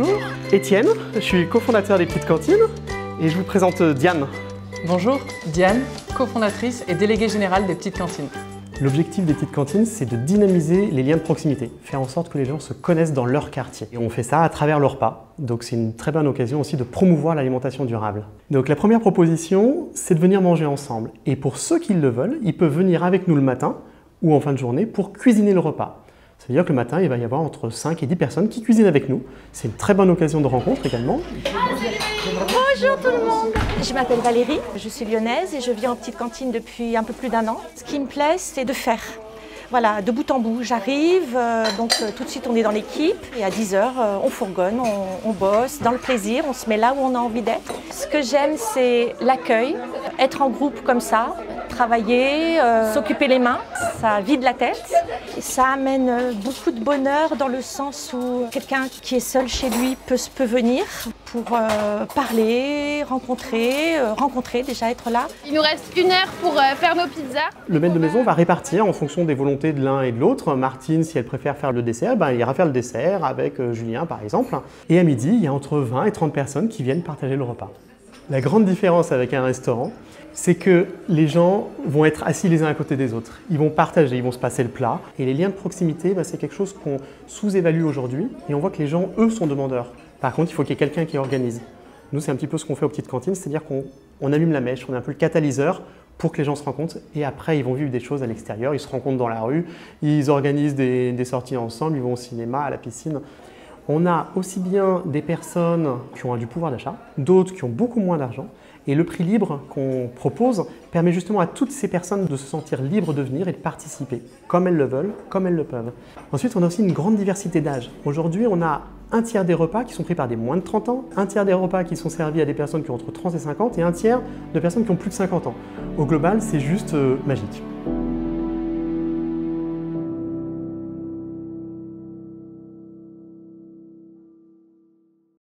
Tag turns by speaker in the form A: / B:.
A: Bonjour, Étienne, je suis cofondateur des Petites Cantines et je vous présente Diane.
B: Bonjour, Diane, cofondatrice et déléguée générale des Petites Cantines.
A: L'objectif des Petites Cantines, c'est de dynamiser les liens de proximité, faire en sorte que les gens se connaissent dans leur quartier. Et on fait ça à travers le repas, donc c'est une très bonne occasion aussi de promouvoir l'alimentation durable. Donc la première proposition, c'est de venir manger ensemble. Et pour ceux qui le veulent, ils peuvent venir avec nous le matin ou en fin de journée pour cuisiner le repas. Ça veut dire que le matin, il va y avoir entre 5 et 10 personnes qui cuisinent avec nous. C'est une très bonne occasion de rencontre également.
C: Bonjour tout le monde, je m'appelle Valérie, je suis lyonnaise et je vis en petite cantine depuis un peu plus d'1 an. Ce qui me plaît, c'est de faire. Voilà, de bout en bout, j'arrive, tout de suite on est dans l'équipe et à 10h on fourgonne, on bosse, dans le plaisir, on se met là où on a envie d'être. Ce que j'aime, c'est l'accueil, être en groupe comme ça, travailler, s'occuper les mains, ça vide la tête. Et ça amène beaucoup de bonheur dans le sens où quelqu'un qui est seul chez lui peut venir pour parler, rencontrer, déjà être là.
D: Il nous reste 1 heure pour faire nos pizzas.
A: Le maître de maison va répartir en fonction des volontés de l'un et de l'autre. Martine, si elle préfère faire le dessert, il ira faire le dessert avec Julien par exemple. Et à midi, il y a entre 20 et 30 personnes qui viennent partager le repas. La grande différence avec un restaurant, c'est que les gens vont être assis les uns à côté des autres. Ils vont partager, ils vont se passer le plat. Et les liens de proximité, c'est quelque chose qu'on sous-évalue aujourd'hui. Et on voit que les gens, eux, sont demandeurs. Par contre, il faut qu'il y ait quelqu'un qui organise. Nous, c'est un petit peu ce qu'on fait aux petites cantines, c'est-à-dire qu'on allume la mèche, on est un peu le catalyseur pour que les gens se rencontrent. Et après, ils vont vivre des choses à l'extérieur, ils se rencontrent dans la rue, ils organisent des sorties ensemble, ils vont au cinéma, à la piscine. On a aussi bien des personnes qui ont du pouvoir d'achat, d'autres qui ont beaucoup moins d'argent. Et le prix libre qu'on propose permet justement à toutes ces personnes de se sentir libres de venir et de participer, comme elles le veulent, comme elles le peuvent. Ensuite, on a aussi une grande diversité d'âge. Aujourd'hui, on a un tiers des repas qui sont pris par des moins de 30 ans, un tiers des repas qui sont servis à des personnes qui ont entre 30 et 50 et un tiers de personnes qui ont plus de 50 ans. Au global, c'est juste magique.